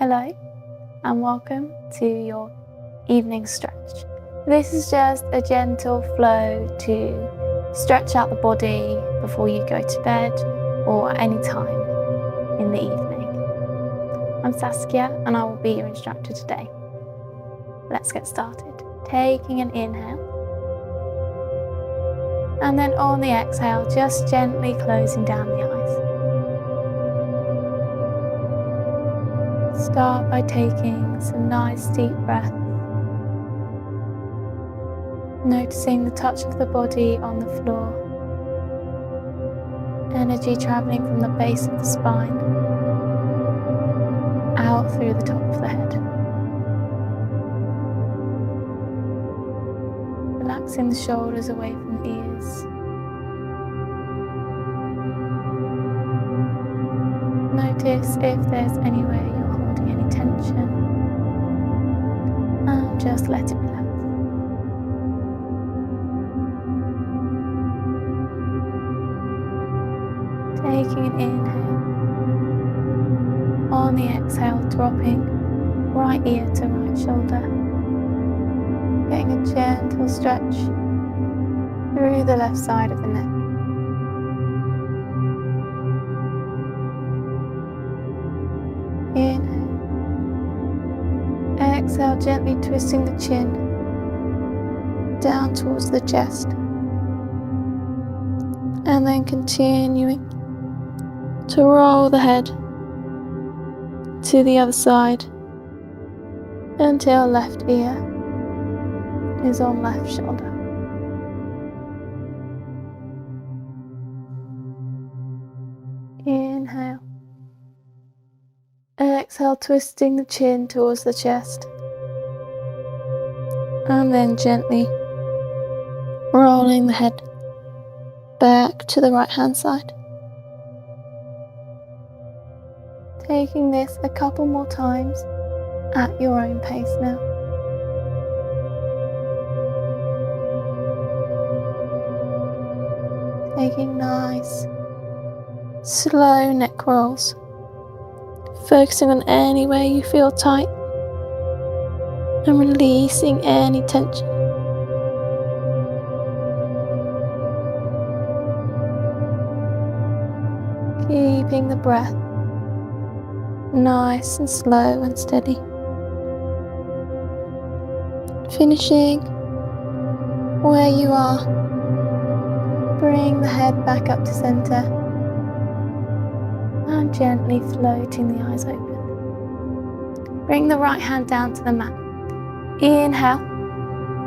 Hello and welcome to your evening stretch. This is just a gentle flow to stretch out the body before you go to bed or any time in the evening. I'm Saskia and I will be your instructor today. Let's get started. Taking an inhale and then on the exhale just gently closing down the eyes. Start by taking some nice deep breaths, noticing the touch of the body on the floor, energy travelling from the base of the spine out through the top of the head. Relaxing the shoulders away from the ears. Notice if there's anywhere you're holding any tension and just let it relax. Taking an inhale, on the exhale dropping right ear to right shoulder, getting a gentle stretch through the left side of the neck. Inhale, exhale, gently twisting the chin down towards the chest, and then continuing to roll the head to the other side until left ear is on left shoulder. Inhale. Exhale, twisting the chin towards the chest, and then gently rolling the head back to the right hand side. Taking this a couple more times at your own pace now. Taking nice, slow neck rolls. Focusing on anywhere you feel tight and releasing any tension. Keeping the breath nice and slow and steady. Finishing where you are. Bring the head back up to center. And gently floating the eyes open. Bring the right hand down to the mat. Inhale,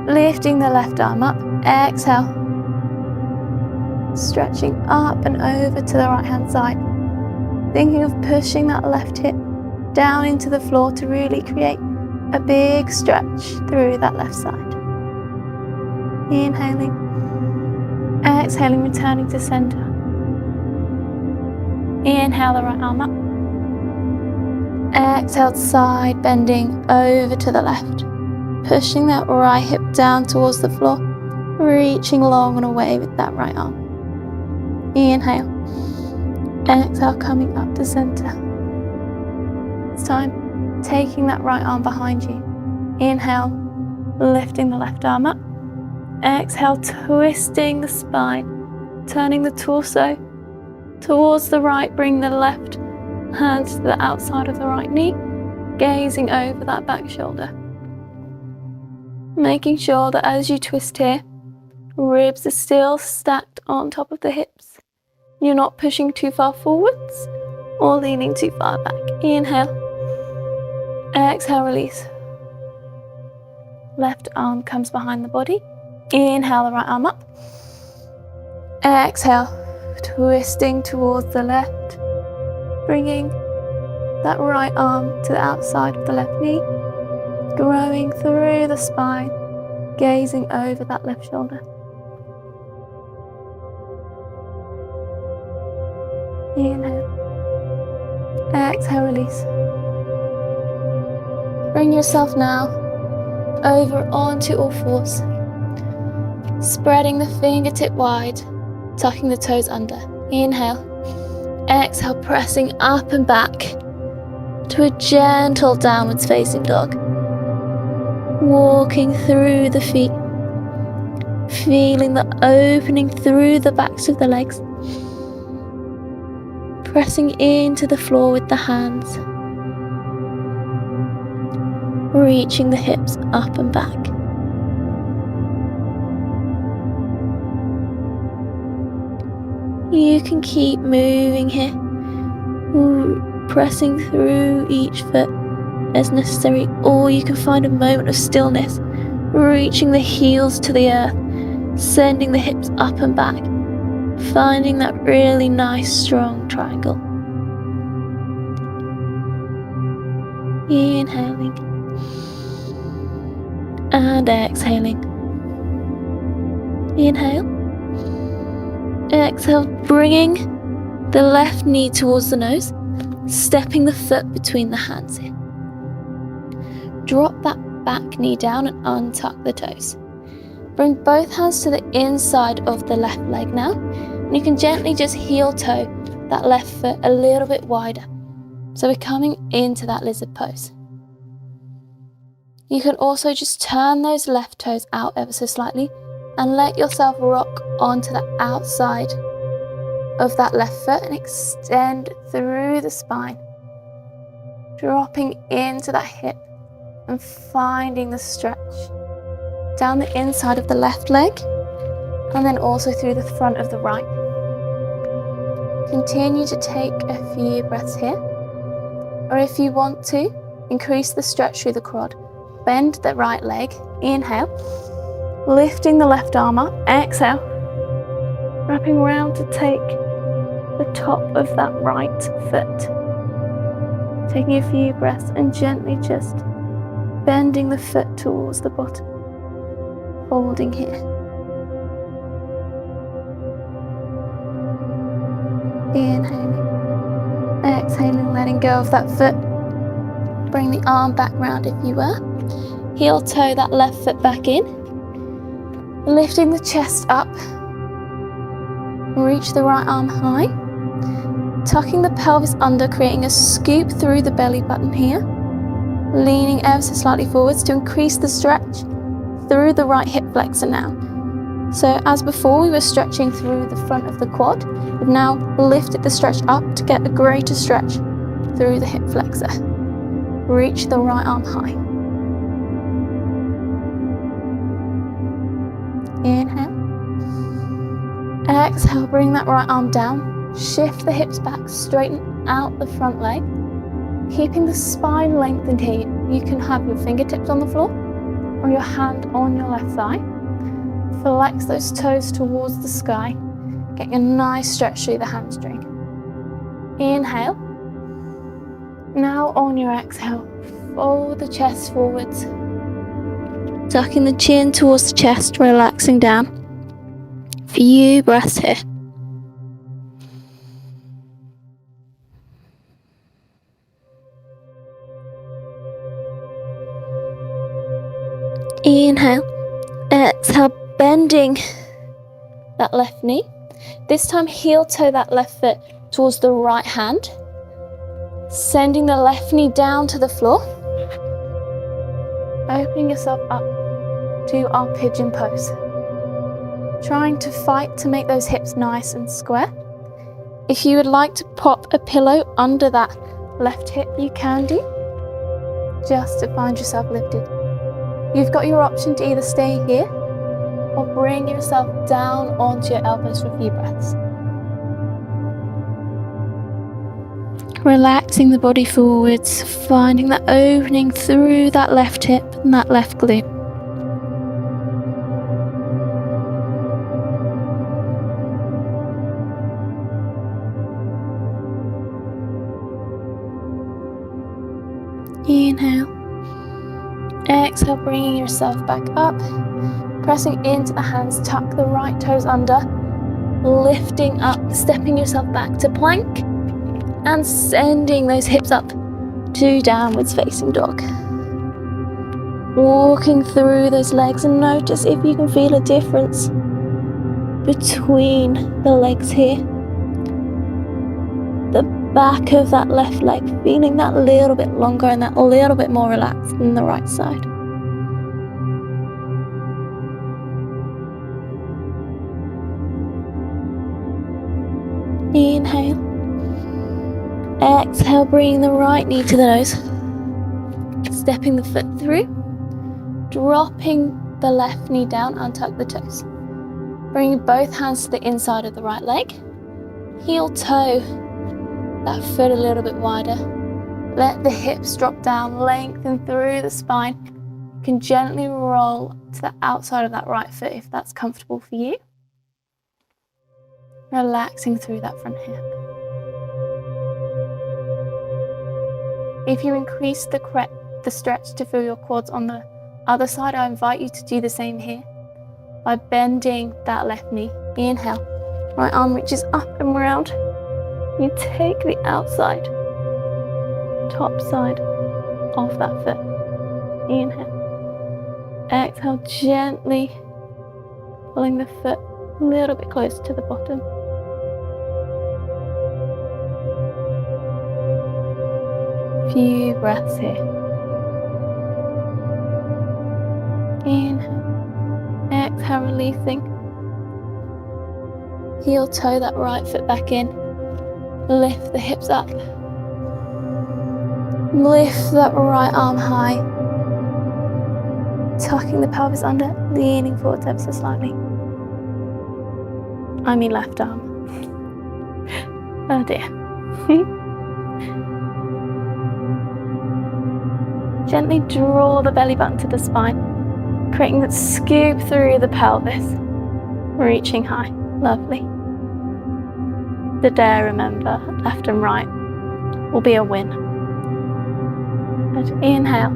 lifting the left arm up. Exhale, stretching up and over to the right hand side. Thinking of pushing that left hip down into the floor to really create a big stretch through that left side. Inhaling, exhaling, returning to center. Inhale the right arm up. Exhale, side bending over to the left. Pushing that right hip down towards the floor. Reaching long and away with that right arm. Inhale. Exhale, coming up to center. It's time. Taking that right arm behind you. Inhale, lifting the left arm up. Exhale, twisting the spine. Turning the torso towards the right, bring the left hand to the outside of the right knee, gazing over that back shoulder. Making sure that as you twist here, ribs are still stacked on top of the hips. You're not pushing too far forwards or leaning too far back. Inhale, exhale, release. Left arm comes behind the body. Inhale the right arm up. Exhale, twisting towards the left, bringing that right arm to the outside of the left knee, growing through the spine, gazing over that left shoulder. Inhale, exhale, release. Bring yourself now over onto all fours, spreading the fingertip wide, tucking the toes under. Inhale, exhale, pressing up and back, to a gentle downwards facing dog. Walking through the feet, feeling the opening through the backs of the legs. Pressing into the floor with the hands. Reaching the hips up and back. You can keep moving here, pressing through each foot as necessary, or you can find a moment of stillness, reaching the heels to the earth, sending the hips up and back, finding that really nice strong triangle. Inhaling and exhaling. Inhale. Exhale, bringing the left knee towards the nose, stepping the foot between the hands here. Drop that back knee down and untuck the toes. Bring both hands to the inside of the left leg now, and you can gently just heel toe that left foot a little bit wider. So we're coming into that lizard pose. You can also just turn those left toes out ever so slightly and let yourself rock onto the outside of that left foot and extend through the spine, dropping into that hip and finding the stretch down the inside of the left leg and then also through the front of the right. Continue to take a few breaths here, or if you want to, increase the stretch through the quad. Bend the right leg, inhale, lifting the left arm up, exhale, wrapping around to take the top of that right foot. Taking a few breaths and gently just bending the foot towards the bottom. Holding here. Inhaling, exhaling, letting go of that foot. Bring the arm back round if you were. Heel toe that left foot back in. Lifting the chest up. Reach the right arm high. Tucking the pelvis under, creating a scoop through the belly button here. Leaning ever so slightly forwards to increase the stretch through the right hip flexor now. So as before, we were stretching through the front of the quad. We've now lifted the stretch up to get a greater stretch through the hip flexor. Reach the right arm high. Inhale. Exhale, bring that right arm down. Shift the hips back, straighten out the front leg. Keeping the spine lengthened here. You can have your fingertips on the floor or your hand on your left thigh. Flex those toes towards the sky. Get a nice stretch through the hamstring. Inhale. Now on your exhale, fold the chest forwards. Tucking the chin towards the chest, relaxing down. Few breaths here. Inhale, exhale, bending that left knee. This time heel toe that left foot towards the right hand. Sending the left knee down to the floor. Opening yourself up to our pigeon pose. Trying to fight to make those hips nice and square. If you would like to pop a pillow under that left hip, you can do, just to find yourself lifted. You've got your option to either stay here or bring yourself down onto your elbows for a few breaths. Relaxing the body forwards, finding that opening through that left hip and that left glute. Inhale. Exhale, bringing yourself back up. Pressing into the hands, tuck the right toes under. Lifting up, stepping yourself back to plank. And sending those hips up to downwards facing dog. Walking through those legs and notice if you can feel a difference between the legs here. The back of that left leg, feeling that little bit longer and that a little bit more relaxed than the right side. Inhale. Exhale, bringing the right knee to the nose. Stepping the foot through. Dropping the left knee down, untuck the toes. Bringing both hands to the inside of the right leg. Heel toe that foot a little bit wider. Let the hips drop down, lengthen through the spine. You can gently roll to the outside of that right foot if that's comfortable for you. Relaxing through that front hip. If you increase the stretch to feel your quads on the other side, I invite you to do the same here by bending that left knee. Inhale, right arm reaches up and round. You take the outside, top side of that foot. Inhale. Exhale, gently pulling the foot a little bit closer to the bottom. Few breaths here. Inhale. Exhale, releasing. Heel toe that right foot back in. Lift the hips up. Lift that right arm high. Tucking the pelvis under, leaning forward ever so slightly. I mean left arm. Oh dear. Gently draw the belly button to the spine, creating that scoop through the pelvis, reaching high. Lovely. The dare, remember, left and right will be a win. And inhale,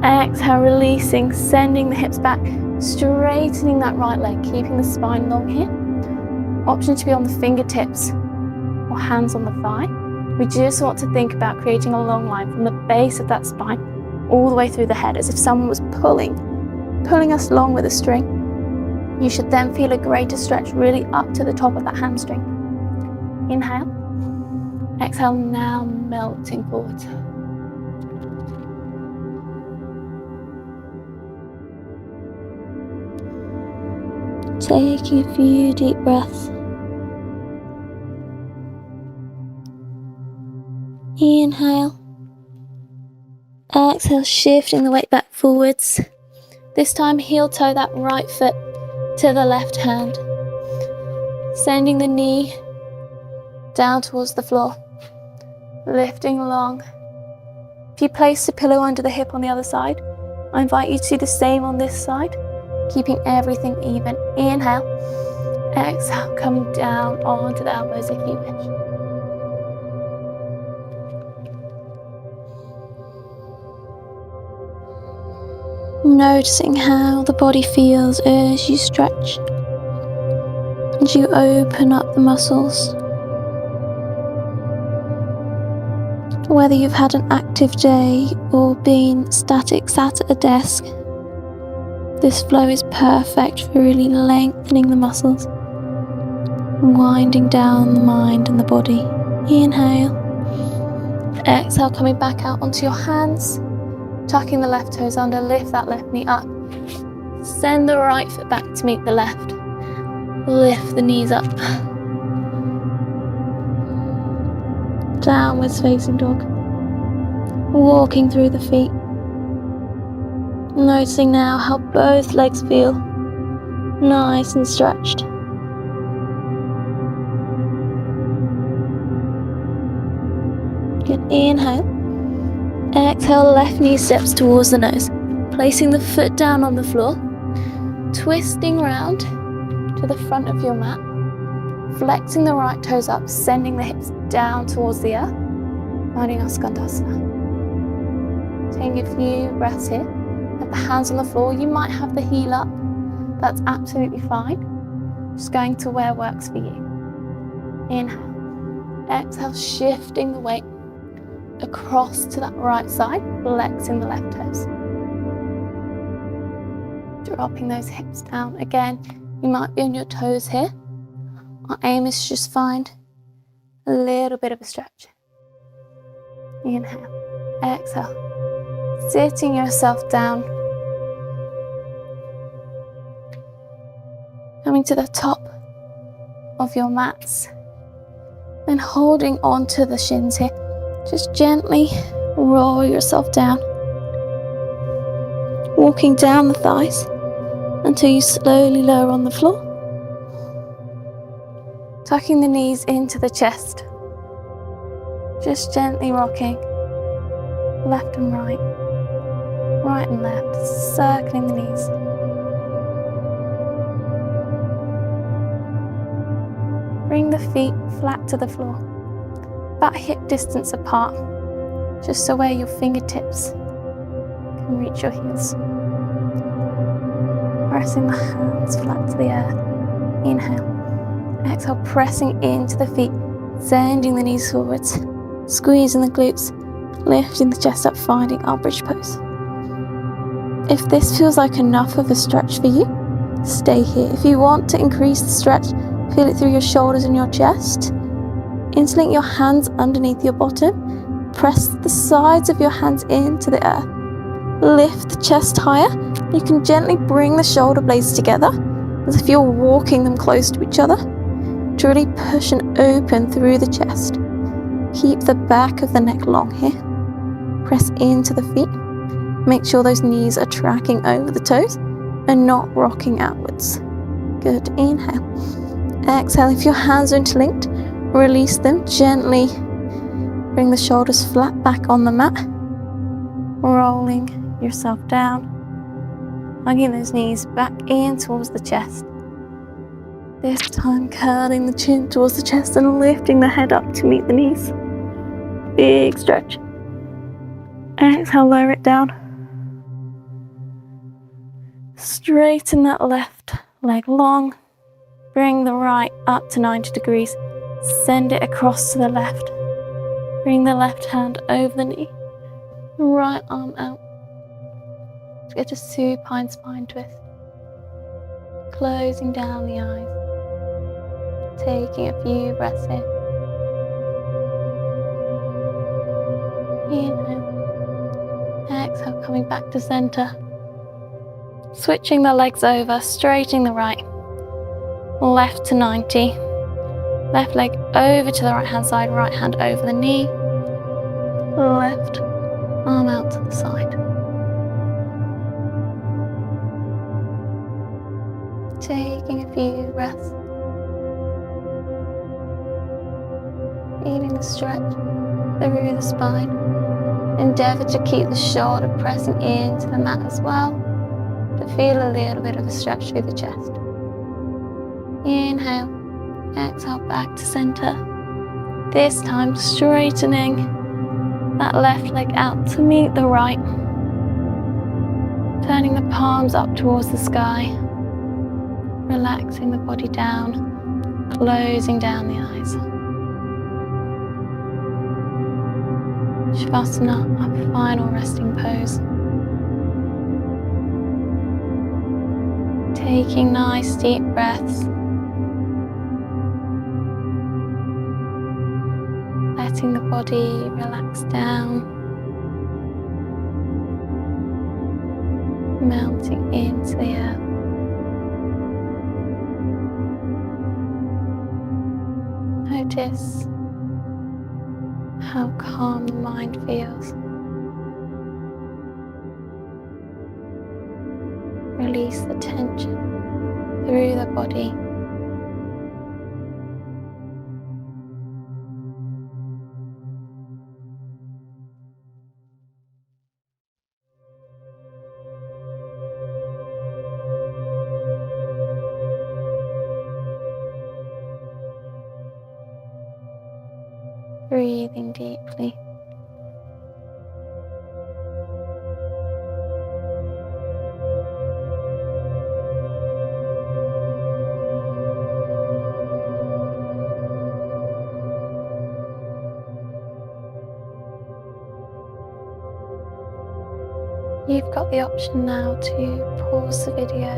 exhale, releasing, sending the hips back, straightening that right leg, keeping the spine long here. Option to be on the fingertips or hands on the thigh. We just want to think about creating a long line from the base of that spine all the way through the head, as if someone was pulling us along with a string. You should then feel a greater stretch really up to the top of that hamstring. Inhale. Exhale, now melting forward. Taking a few deep breaths. Inhale. Exhale, shifting the weight back forwards. This time, heel toe that right foot to the left hand. Sending the knee down towards the floor. Lifting long. If you place the pillow under the hip on the other side, I invite you to do the same on this side, keeping everything even. Inhale. Exhale, coming down onto the elbows if you wish. Noticing how the body feels as you stretch, as you open up the muscles. Whether you've had an active day or been static sat at a desk, this flow is perfect for really lengthening the muscles, winding down the mind and the body. Inhale. Exhale, coming back out onto your hands. Tucking the left toes under, lift that left knee up. Send the right foot back to meet the left. Lift the knees up. Downwards facing dog. Walking through the feet. Noticing now how both legs feel nice and stretched. Good. Inhale. Exhale, left knee steps towards the nose, placing the foot down on the floor, twisting round to the front of your mat, flexing the right toes up, sending the hips down towards the earth, finding our Skandasana. Taking a few breaths here. Have the hands on the floor. You might have the heel up. That's absolutely fine. Just going to where works for you. Inhale. Exhale, shifting the weight across to that right side, flexing the left toes. Dropping those hips down. Again, you might be on your toes here. Our aim is to just find a little bit of a stretch. Inhale, exhale, sitting yourself down, coming to the top of your mats, and holding onto the shins here. Just gently roll yourself down, walking down the thighs until you slowly lower on the floor, tucking the knees into the chest, just gently rocking left and right, right and left, circling the knees. Bring the feet flat to the floor, about hip distance apart, just so where your fingertips can reach your heels. Pressing the hands flat to the earth. Inhale. Exhale, pressing into the feet, sending the knees forwards, squeezing the glutes, lifting the chest up, finding our bridge pose. If this feels like enough of a stretch for you, stay here. If you want to increase the stretch, feel it through your shoulders and your chest. Interlink your hands underneath your bottom. Press the sides of your hands into the earth. Lift the chest higher. You can gently bring the shoulder blades together as if you're walking them close to each other to really push and open through the chest. Keep the back of the neck long here. Press into the feet. Make sure those knees are tracking over the toes and not rocking outwards. Good. Inhale. Exhale. If your hands are interlinked, release them gently. Bring the shoulders flat back on the mat. Rolling yourself down. Hugging those knees back in towards the chest. This time curling the chin towards the chest and lifting the head up to meet the knees. Big stretch. Exhale, lower it down. Straighten that left leg long. Bring the right up to 90 degrees. Send it across to the left. Bring the left hand over the knee. Right arm out. Get a supine spine twist. Closing down the eyes. Taking a few breaths in. Inhale. Exhale, coming back to center. Switching the legs over, straightening the right. Left to 90. Left leg over to the right hand side, right hand over the knee. Left arm out to the side. Taking a few breaths. Feeling the stretch through the spine. Endeavour to keep the shoulder pressing into the mat as well, to feel a little bit of a stretch through the chest. Inhale, exhale back to center. This time straightening that left leg out to meet the right. Turning the palms up towards the sky. Relaxing the body down, closing down the eyes. Shavasana, our final resting pose. Taking nice deep breaths. Letting the body relax down. Melting into the earth. Notice how calm the mind feels. Release the tension through the body. Breathing deeply. You've got the option now to pause the video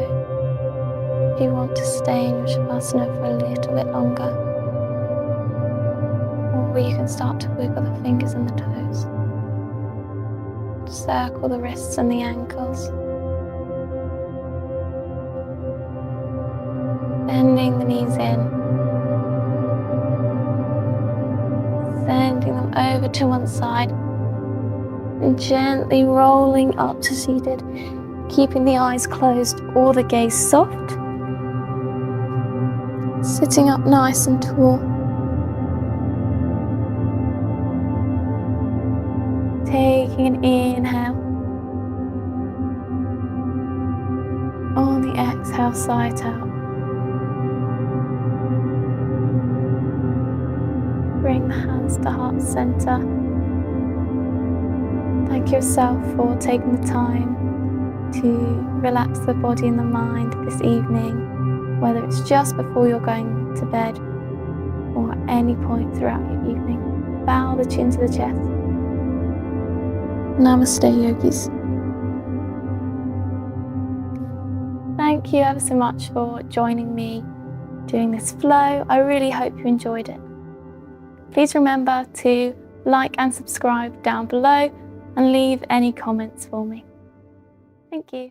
if you want to stay in your Shavasana for a little bit longer. or you can start to wiggle the fingers and the toes. Circle the wrists and the ankles. Bending the knees in. Sending them over to one side. And gently rolling up to seated. Keeping the eyes closed or the gaze soft. Sitting up nice and tall. Taking an inhale. On the exhale, sigh it out. Bring the hands to heart center. Thank yourself for taking the time to relax the body and the mind this evening, whether it's just before you're going to bed or at any point throughout your evening. Bow the chin to the chest. Namaste, yogis. Thank you ever so much for joining me doing this flow. I really hope you enjoyed it. Please remember to like and subscribe down below and leave any comments for me. Thank you.